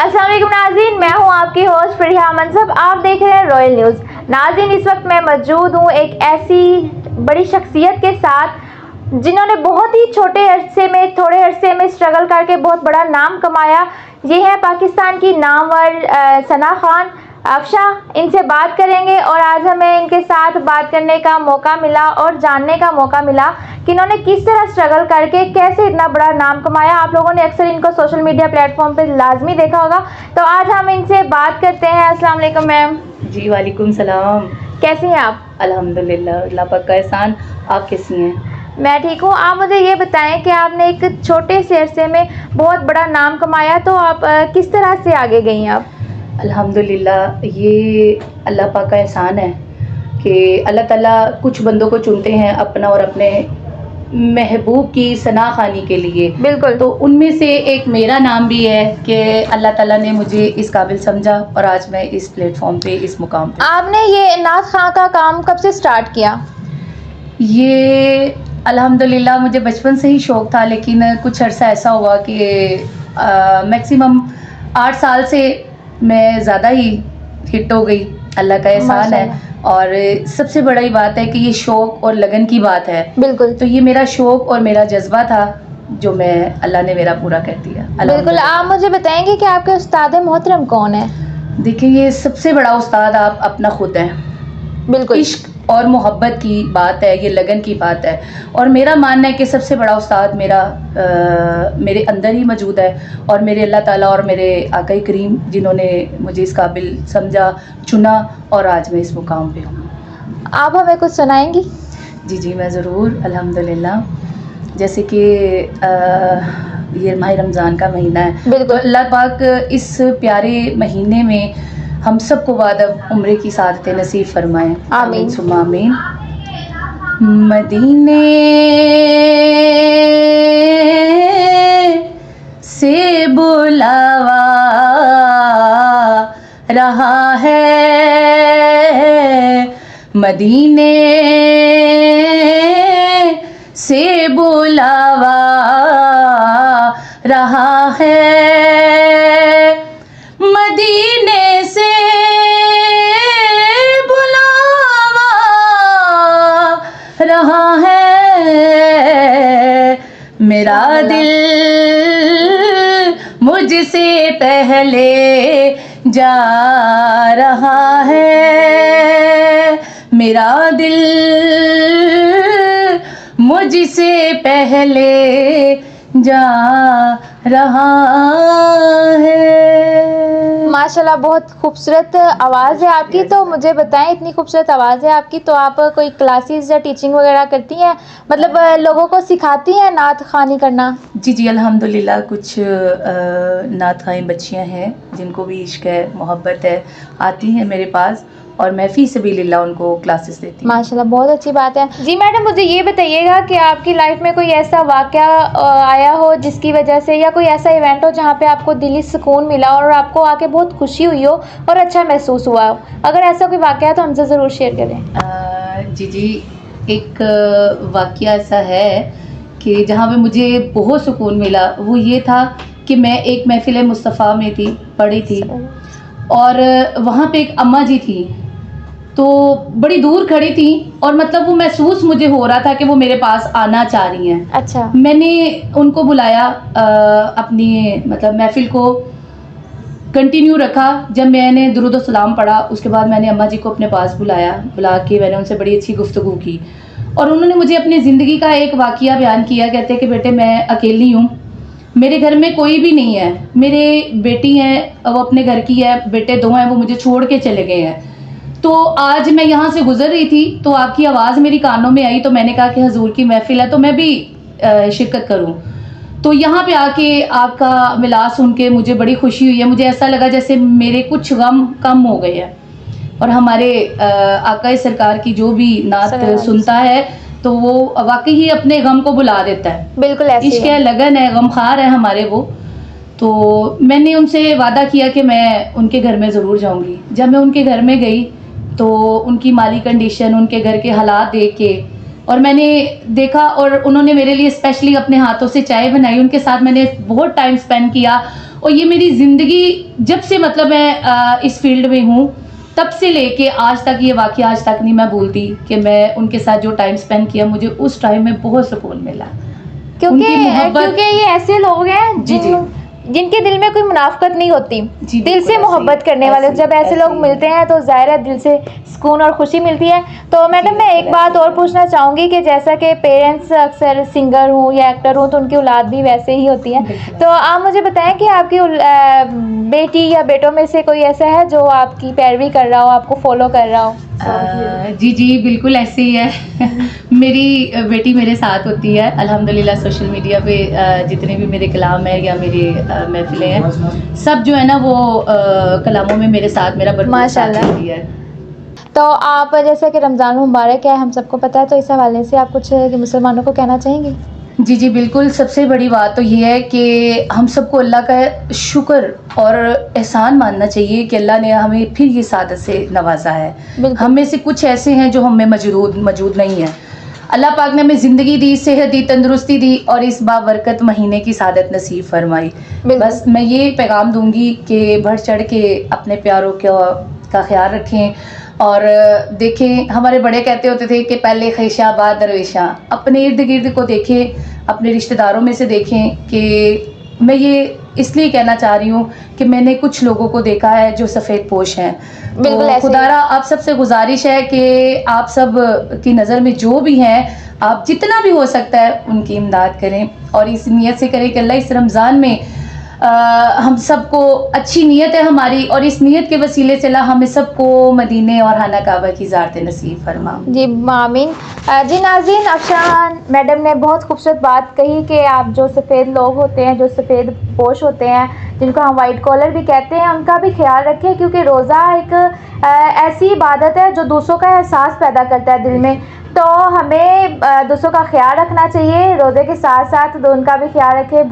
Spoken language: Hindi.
अस्सलाम वालेकुम नाज़रीन, मैं हूं आपकी होस्ट फरिहा मनसब। आप देख रहे हैं रॉयल न्यूज़। नाज़रीन, इस वक्त मैं मौजूद हूं एक ऐसी बड़ी शख्सियत के साथ जिन्होंने बहुत ही थोड़े अरसे में स्ट्रगल करके बहुत बड़ा नाम कमाया। ये है पाकिस्तान की नामवर सना खान अफशा। इनसे बात करेंगे और आज हमें इनके साथ बात करने का मौका मिला और जानने का मौका मिला कि इन्होंने किस तरह स्ट्रगल करके कैसे इतना बड़ा नाम कमाया। आप लोगों ने अक्सर इनको सोशल मीडिया प्लेटफॉर्म पे लाजमी देखा होगा, तो आज हम इनसे बात करते हैं। अस्सलाम वालेकुम मैम। जी वालेकुम सलाम। कैसी हैं आप? अल्हम्दुलिल्लाह, अल्लाह पाक का एहसान। आप कैसी हैं? मैं ठीक हूँ। आप मुझे ये बताएं कि आपने एक छोटे से अरसे में बहुत बड़ा नाम कमाया, तो आप किस तरह से आगे गई आप? अल्हम्दुलिल्लाह, ये अल्लाह पाक का एहसान है कि अल्लाह ताला कुछ बंदों को चुनते हैं अपना और अपने महबूब की सना खानी के लिए। बिल्कुल। तो उनमें से एक मेरा नाम भी है कि अल्लाह ताला ने मुझे इस काबिल समझा और आज मैं इस प्लेटफॉर्म पे, इस मुकाम पे। आपने ये नात खां का काम कब से स्टार्ट किया? ये अल्हम्दुलिल्लाह मुझे बचपन से ही शौक़ था, लेकिन कुछ अर्सा ऐसा हुआ कि मैक्सिमम 8 साल से मैं ज़्यादा ही हिट हो गई। अल्लाह का एहसान है। और सबसे बड़ी बात है कि ये शौक़ और लगन की बात है। बिल्कुल। तो ये मेरा शौक़ और मेरा जज्बा था जो मैं अल्लाह ने मेरा पूरा कर दिया। बिल्कुल। आप मुझे बताएंगे कि आपके उस्ताद मोहतरम कौन है? देखिए, ये सबसे बड़ा उस्ताद आप अपना खुद है। बिल्कुल। इश्क और मोहब्बत की बात है, ये लगन की बात है। और मेरा मानना है कि सबसे बड़ा उस्ताद मेरे अंदर ही मौजूद है और मेरे अल्लाह ताला और मेरे आका करीम, जिन्होंने मुझे इस काबिल समझा, चुना और आज मैं इस मुकाम पे हूँ। आप हमें कुछ सुनाएंगी? जी जी, मैं ज़रूर। अल्हम्दुलिल्लाह, जैसे कि ये माह रमज़ान का महीना है। बिल्कुल। तो अल्लाह पाक इस प्यारे महीने में हम सबको बाद उम्रे की सादतें नसीब फरमाएं। आमीन सुम्मा आमीन। मदीने से बुलावा रहा है, मदीने से बुलावा रहा है, मदीने से बुलावा रहा है, मेरा दिल मुझसे पहले जा रहा है, मेरा दिल मुझसे पहले जा रहा है। माशाल्लाह, बहुत खूबसूरत आवाज़ है आपकी। तो मुझे बताएं, इतनी खूबसूरत आवाज़ है आपकी, तो आप कोई क्लासेस या टीचिंग वगैरह करती हैं? मतलब लोगों को सिखाती हैं नात खानी करना? जी जी, अल्हम्दुलिल्लाह। कुछ नात खाई बच्चियाँ हैं जिनको भी इश्क है, मोहब्बत है, आती हैं मेरे पास और मैं फ़ी सबीलिल्लाह उनको क्लासेस देती हूँ। माशाल्लाह, बहुत अच्छी बात है। जी मैडम, मुझे ये बताइएगा कि आपकी लाइफ में कोई ऐसा वाक़या आया हो जिसकी वजह से, या कोई ऐसा इवेंट हो जहाँ पे आपको दिली सुकून मिला और आपको आके बहुत खुशी हुई हो और अच्छा महसूस हुआ हो? अगर ऐसा कोई वाक़या तो हमसे ज़रूर शेयर करें। जी जी, एक वाक़या ऐसा है कि जहाँ पे मुझे बहुत सुकून मिला। वो ये था कि मैं एक महफ़िल मुस्तफ़ा में थी, पढ़ी थी, और वहाँ पे एक अम्मा जी थी, तो बड़ी दूर खड़ी थी और मतलब वो महसूस मुझे हो रहा था कि वो मेरे पास आना चाह रही हैं। अच्छा। मैंने उनको बुलाया, अपनी मतलब महफ़िल को कंटिन्यू रखा। जब मैंने दुरूद और सलाम पढ़ा, उसके बाद मैंने अम्मा जी को अपने पास बुलाया। बुला के मैंने उनसे बड़ी अच्छी गुफ्तगू की और उन्होंने मुझे अपनी ज़िंदगी का एक वाक़या बयान किया। कहते कि बेटे, मैं अकेली हूँ, मेरे घर में कोई भी नहीं है, मेरे बेटी हैं, वो अपने घर की है, बेटे 2 हैं, वो मुझे छोड़ के चले गए हैं। तो आज मैं यहाँ से गुज़र रही थी तो आपकी आवाज़ मेरी कानों में आई, तो मैंने कहा कि हजूर की महफ़िल है तो मैं भी शिरकत करूँ। तो यहाँ पे आके आपका मिलाद सुन के मुझे बड़ी खुशी हुई है। मुझे ऐसा लगा जैसे मेरे कुछ गम कम हो गए हैं। और हमारे आका सरकार की जो भी नात सुनता है तो वो वाकई ही अपने गम को बुला देता है। बिल्कुल ऐसे इश्क है, लगन है, गमखार है हमारे वो। तो मैंने उनसे वादा किया कि मैं उनके घर में ज़रूर जाऊंगी। जब मैं उनके घर में गई तो उनकी माली कंडीशन, उनके घर के हालात देख के और मैंने देखा, और उन्होंने मेरे लिए स्पेशली अपने हाथों से चाय बनाई, उनके साथ मैंने बहुत टाइम स्पेंड किया और ये मेरी ज़िंदगी जब से मतलब मैं इस फील्ड में हूँ तब से लेके आज तक, ये वाक़या आज तक नहीं मैं भूलती कि मैं उनके साथ जो टाइम स्पेंड किया, मुझे उस टाइम में बहुत सुकून मिला। क्योंकि उनकी मोहब्बत- क्योंकि ये ऐसे लोग हैं जी, जी। जिनके दिल में कोई मुनाफकत नहीं होती, जी, दिल बिल्कुल से ऐसे मोहब्बत ही, करने वाले। ऐसे जब ही, ऐसे लोग ऐसे ही। मिलते हैं तो ज़ाहिर है दिल से सुकून और खुशी मिलती है। तो मैडम मैं एक बिल्कुल बात ऐसे और ही। पूछना चाहूँगी कि जैसा कि पेरेंट्स अक्सर सिंगर हूँ या एक्टर हूँ तो उनकी औलाद भी वैसे ही होती है, बिल्कुल। तो आप मुझे बताएं कि आपकी बेटी या बेटों में से कोई ऐसा है जो आपकी पैरवी कर रहा हो, आपको फॉलो कर रहा हो? जी जी बिल्कुल ऐसे ही है। मेरी बेटी मेरे साथ होती है अल्हम्दुलिल्लाह। सोशल मीडिया पे जितने भी मेरे कलाम है या मेरे महफिलें हैं, सब जो है ना वो कलामों में मेरे साथ मेरा भरपूर साथ माशाल्लाह। देती है। तो आप जैसे कि रमज़ान मुबारक है, हम सबको पता है, तो इस हवाले से आप कुछ मुसलमानों को कहना चाहेंगे? जी जी बिल्कुल। सबसे बड़ी बात तो ये है कि हम सबको अल्लाह का शुक्र और एहसान मानना चाहिए कि अल्लाह ने हमें फिर ये सादत से नवाजा है। बिल्कुल। हम में से कुछ ऐसे हैं जो हम में मौजूद नहीं है। अल्लाह पाक ने हमें ज़िंदगी दी, सेहत दी, तंदुरुस्ती दी और इस बाबरकत महीने की सादत नसीब फरमाई। बिल्कुल। बस मैं ये पैगाम दूंगी कि बढ़ चढ़ के अपने प्यारों का ख्याल रखें। और देखें, हमारे बड़े कहते होते थे कि पहले ख्वाहिशा बाद दरवेशा। अपने इर्द गिर्द को देखें, अपने रिश्तेदारों में से देखें कि मैं ये इसलिए कहना चाह रही हूँ कि मैंने कुछ लोगों को देखा है जो सफ़ेद पोश हैं। बिल्कुल ऐसे ही। खुदारा आप सबसे गुजारिश है कि आप सब की नज़र में जो भी हैं, आप जितना भी हो सकता है उनकी इमदाद करें और इस नीयत से करें कि अल्लाह इस रमज़ान में हम सबको, अच्छी नीयत है हमारी और इस नीयत के वसीले से अल्लाह हमें सबको मदीने और खाना काबा की ज़ियारत नसीब फरमा। जी आमीन। जी नाज़रीन, अफशान मैडम ने बहुत खूबसूरत बात कही कि आप जो सफ़ेद लोग होते हैं, जो सफ़ेद पोश होते हैं, जिनको हम वाइट कॉलर भी कहते हैं, उनका भी ख्याल रखें, क्योंकि रोज़ा एक ऐसी इबादत है जो दूसरों का एहसास पैदा करता है दिल में। तो हमें दूसरों का ख्याल रखना चाहिए, रोज़े के साथ साथ उनका भी ख्याल रखें।